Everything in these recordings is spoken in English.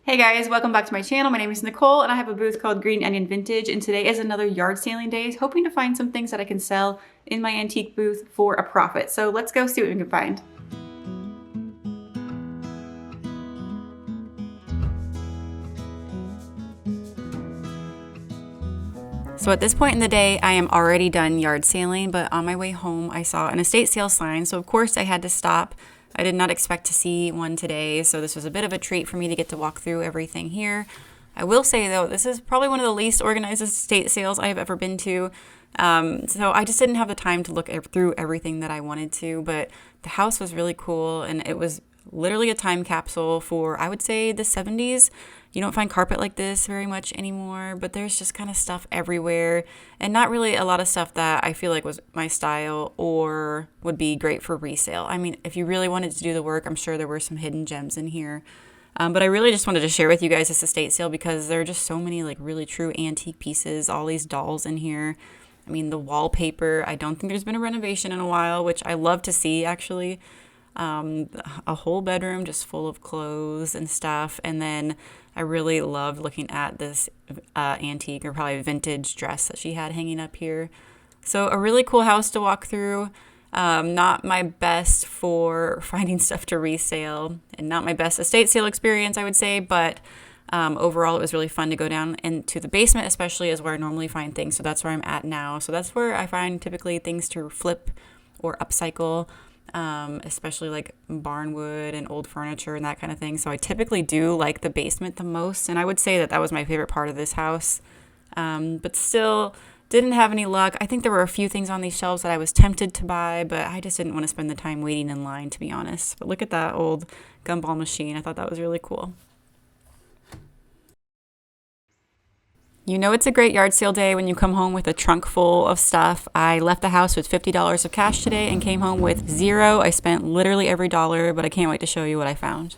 Hey guys, welcome back to my channel. My name is Nicole and I have a booth called Green Onion Vintage, and today is another yard sailing day, hoping to find some things that I can sell in my antique booth for a profit. So let's go see what we can find. So at this point in the day, I am already done yard sailing, but on my way home, I saw an estate sale sign. So of course I had to stop. I did not expect to see one today, so this was a bit of a treat for me to get to walk through everything here. I will say though, this is probably one of the least organized estate sales I have ever been to. So I just didn't have the time to look through everything that I wanted to, but the house was really cool and it was literally a time capsule for, I would say, the 70s. You don't find carpet like this very much anymore, but there's just kind of stuff everywhere and not really a lot of stuff that I feel like was my style or would be great for resale. I mean, if you really wanted to do the work, I'm sure there were some hidden gems in here. But I really just wanted to share with you guys this estate sale because there are just so many like really true antique pieces, all these dolls in here. I mean, the wallpaper, I don't think there's been a renovation in a while, which I love to see actually. A whole bedroom just full of clothes and stuff. And then I really loved looking at this antique or probably vintage dress that she had hanging up here. So a really cool house to walk through. Not my best for finding stuff to resale and not my best estate sale experience, I would say, but overall it was really fun to go down into the basement, especially is where I normally find things. So that's where I'm at now. So that's where I find typically things to flip or upcycle. Especially like barnwood and old furniture and that kind of thing. So I typically do like the basement the most, and I would say that that was my favorite part of this house. But still didn't have any luck. I think there were a few things on these shelves that I was tempted to buy, but I just didn't want to spend the time waiting in line, to be honest. But look at that old gumball machine. I thought that was really cool. You know it's a great yard sale day when you come home with a trunk full of stuff. I left the house with $50 of cash today and came home with zero. I spent literally every dollar, but I can't wait to show you what I found.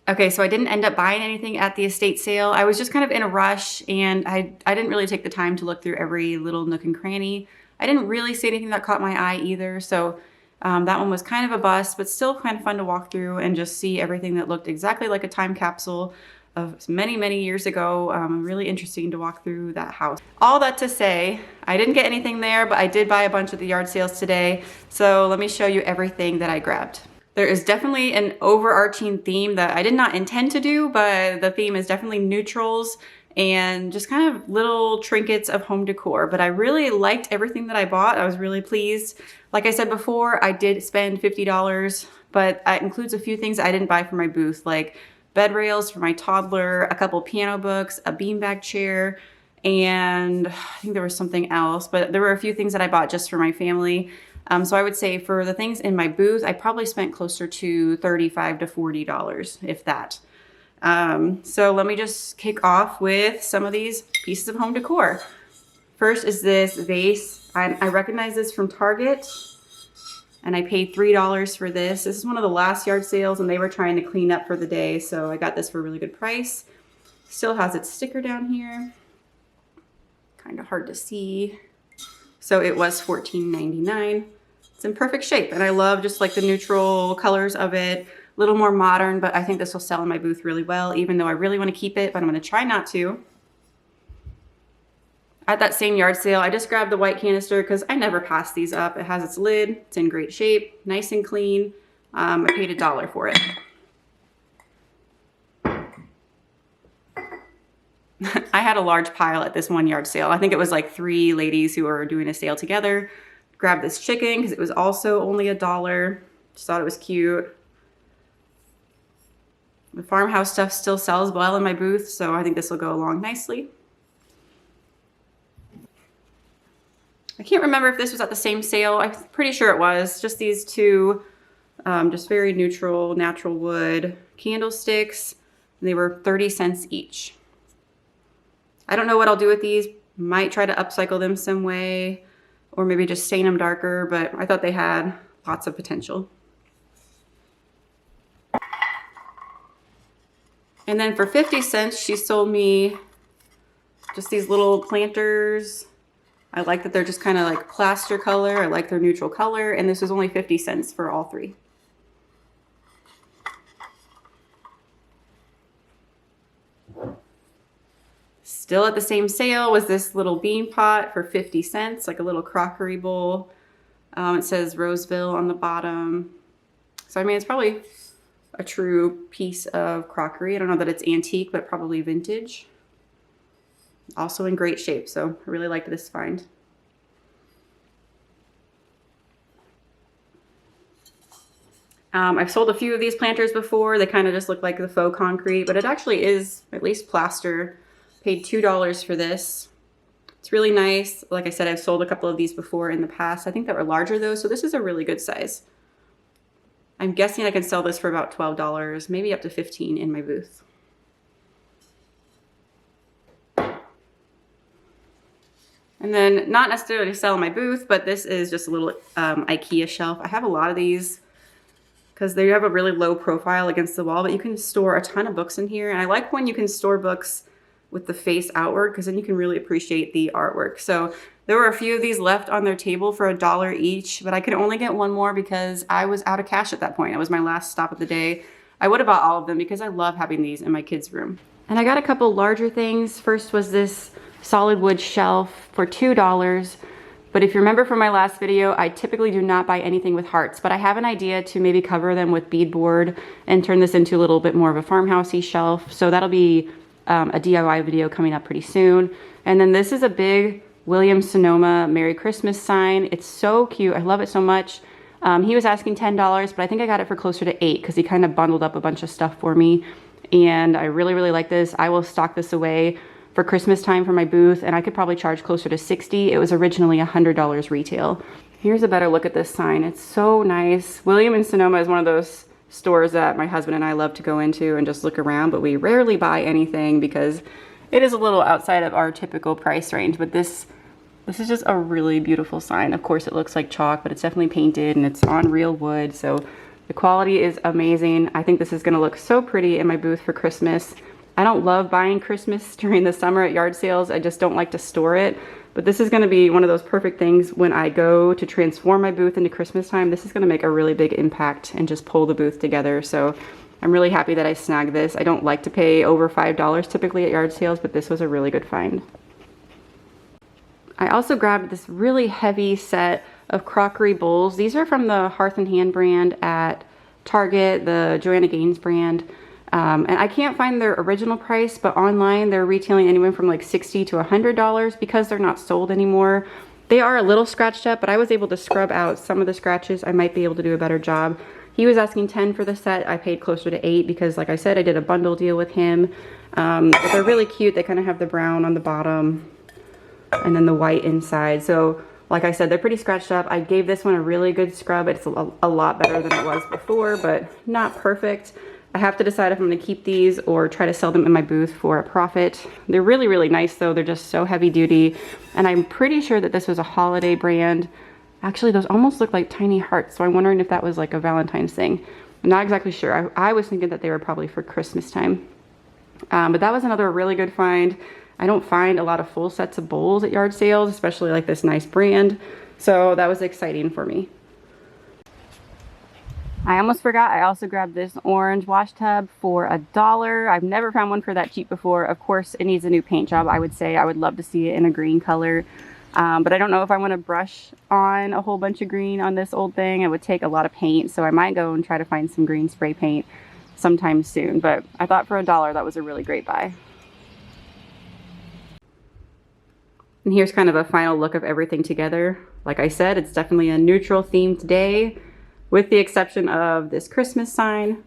Okay, so I didn't end up buying anything at the estate sale. I was just kind of in a rush and I didn't really take the time to look through every little nook and cranny. I didn't really see anything that caught my eye either, so that one was kind of a bust, but still kind of fun to walk through and just see everything that looked exactly like a time capsule of many, many years ago. Really interesting to walk through that house. All that to say, I didn't get anything there, but I did buy a bunch at the yard sales today. So let me show you everything that I grabbed. There is definitely an overarching theme that I did not intend to do, but the theme is definitely neutrals and just kind of little trinkets of home decor. But I really liked everything that I bought. I was really pleased. Like I said before, I did spend $50, but that includes a few things I didn't buy for my booth, like bed rails for my toddler, a couple piano books, a beanbag chair, and I think there was something else, but there were a few things that I bought just for my family. So I would say for the things in my booth, I probably spent closer to $35 to $40, if that. So let me just kick off with some of these pieces of home decor. First is this vase. I recognize this from Target. And I paid $3 for this. This is one of the last yard sales and they were trying to clean up for the day. So I got this for a really good price. Still has its sticker down here. Kind of hard to see. So it was $14.99. It's in perfect shape. And I love just like the neutral colors of it. A little more modern, but I think this will sell in my booth really well, even though I really want to keep it, but I'm going to try not to. At that same yard sale, I just grabbed the white canister because I never pass these up. It has its lid. It's in great shape, nice and clean. I paid $1 for it. I had a large pile at this one yard sale. I think it was like 3 ladies who were doing a sale together. Grabbed this chicken because it was also only $1. Just thought it was cute. The farmhouse stuff still sells well in my booth, so I think this will go along nicely. I can't remember if this was at the same sale. I'm pretty sure it was. Just these two, just very neutral, natural wood candlesticks. And they were 30 cents each. I don't know what I'll do with these. Might try to upcycle them some way or maybe just stain them darker, but I thought they had lots of potential. And then for 50 cents, she sold me just these little planters. I like that they're just kind of like plaster color. I like their neutral color. And this was only 50 cents for all 3. Still at the same sale was this little bean pot for 50 cents, like a little crockery bowl. It says Roseville on the bottom. So I mean, it's probably a true piece of crockery. I don't know that it's antique, but probably vintage. Also in great shape, so I really liked this find. I've sold a few of these planters before. They kind of just look like the faux concrete, but it actually is at least plaster. Paid $2 for this. It's really nice. Like I said, I've sold a couple of these before in the past. I think that were larger though, so this is a really good size. I'm guessing I can sell this for about $12, maybe up to $15 in my booth. And then not necessarily to sell in my booth, but this is just a little IKEA shelf. I have a lot of these because they have a really low profile against the wall, but you can store a ton of books in here. And I like when you can store books with the face outward because then you can really appreciate the artwork. So there were a few of these left on their table for $1 each, but I could only get one more because I was out of cash at that point. It was my last stop of the day. I would have bought all of them because I love having these in my kids' room. And I got a couple larger things. First was this solid wood shelf for $2. But if you remember from my last video, I typically do not buy anything with hearts, but I have an idea to maybe cover them with beadboard and turn this into a little bit more of a farmhousey shelf. So that'll be a DIY video coming up pretty soon. And then this is a big Williams-Sonoma Merry Christmas sign. It's so cute. I love it so much. He was asking $10, but I think I got it for closer to $8 because he kind of bundled up a bunch of stuff for me. And I really, really like this. I will stock this away for Christmas time for my booth, and I could probably charge closer to $60. It was originally $100 retail. Here's a better look at this sign. It's so nice. Williams-Sonoma is one of those stores that my husband and I love to go into and just look around, but we rarely buy anything because it is a little outside of our typical price range. But this is just a really beautiful sign. Of course, it looks like chalk, but it's definitely painted and it's on real wood, so the quality is amazing. I think this is gonna look so pretty in my booth for Christmas. I don't love buying Christmas during the summer at yard sales. I just don't like to store it. But this is gonna be one of those perfect things when I go to transform my booth into Christmas time. This is gonna make a really big impact and just pull the booth together. So I'm really happy that I snagged this. I don't like to pay over $5 typically at yard sales, but this was a really good find. I also grabbed this really heavy set of crockery bowls. These are from the Hearth and Hand brand at Target, the Joanna Gaines brand. And I can't find their original price, but online they're retailing anywhere from like $60 to $100 because they're not sold anymore. They are a little scratched up, but I was able to scrub out some of the scratches. I might be able to do a better job. He was asking $10 for the set. I paid closer to $8 because, like I said, I did a bundle deal with him. But they're really cute. They kind of have the brown on the bottom and then the white inside. So like I said, they're pretty scratched up. I gave this one a really good scrub. It's a lot better than it was before, but not perfect. I have to decide if I'm gonna keep these or try to sell them in my booth for a profit. They're really, really nice though. They're just so heavy duty. And I'm pretty sure that this was a holiday brand. Actually, those almost look like tiny hearts. So I'm wondering if that was like a Valentine's thing. I'm not exactly sure. I was thinking that they were probably for Christmas time. But that was another really good find. I don't find a lot of full sets of bowls at yard sales, especially like this nice brand. So that was exciting for me. I almost forgot, I also grabbed this orange wash tub for $1. I've never found one for that cheap before. Of course, it needs a new paint job, I would say. I would love to see it in a green color. But I don't know if I want to brush on a whole bunch of green on this old thing. It would take a lot of paint, so I might go and try to find some green spray paint sometime soon. But I thought for $1, that was a really great buy. And here's kind of a final look of everything together. Like I said, it's definitely a neutral themed day, with the exception of this Christmas sign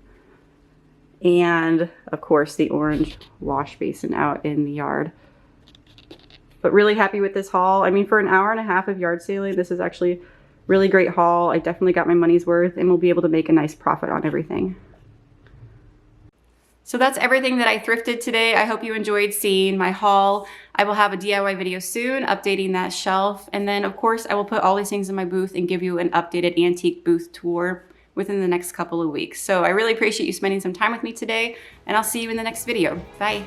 and of course the orange wash basin out in the yard. But really happy with this haul. I mean, for an hour and a half of yard sailing, this is actually really great haul. I definitely got my money's worth and we'll be able to make a nice profit on everything. So that's everything that I thrifted today. I hope you enjoyed seeing my haul. I will have a DIY video soon updating that shelf. And then of course I will put all these things in my booth and give you an updated antique booth tour within the next couple of weeks. So I really appreciate you spending some time with me today and I'll see you in the next video. Bye.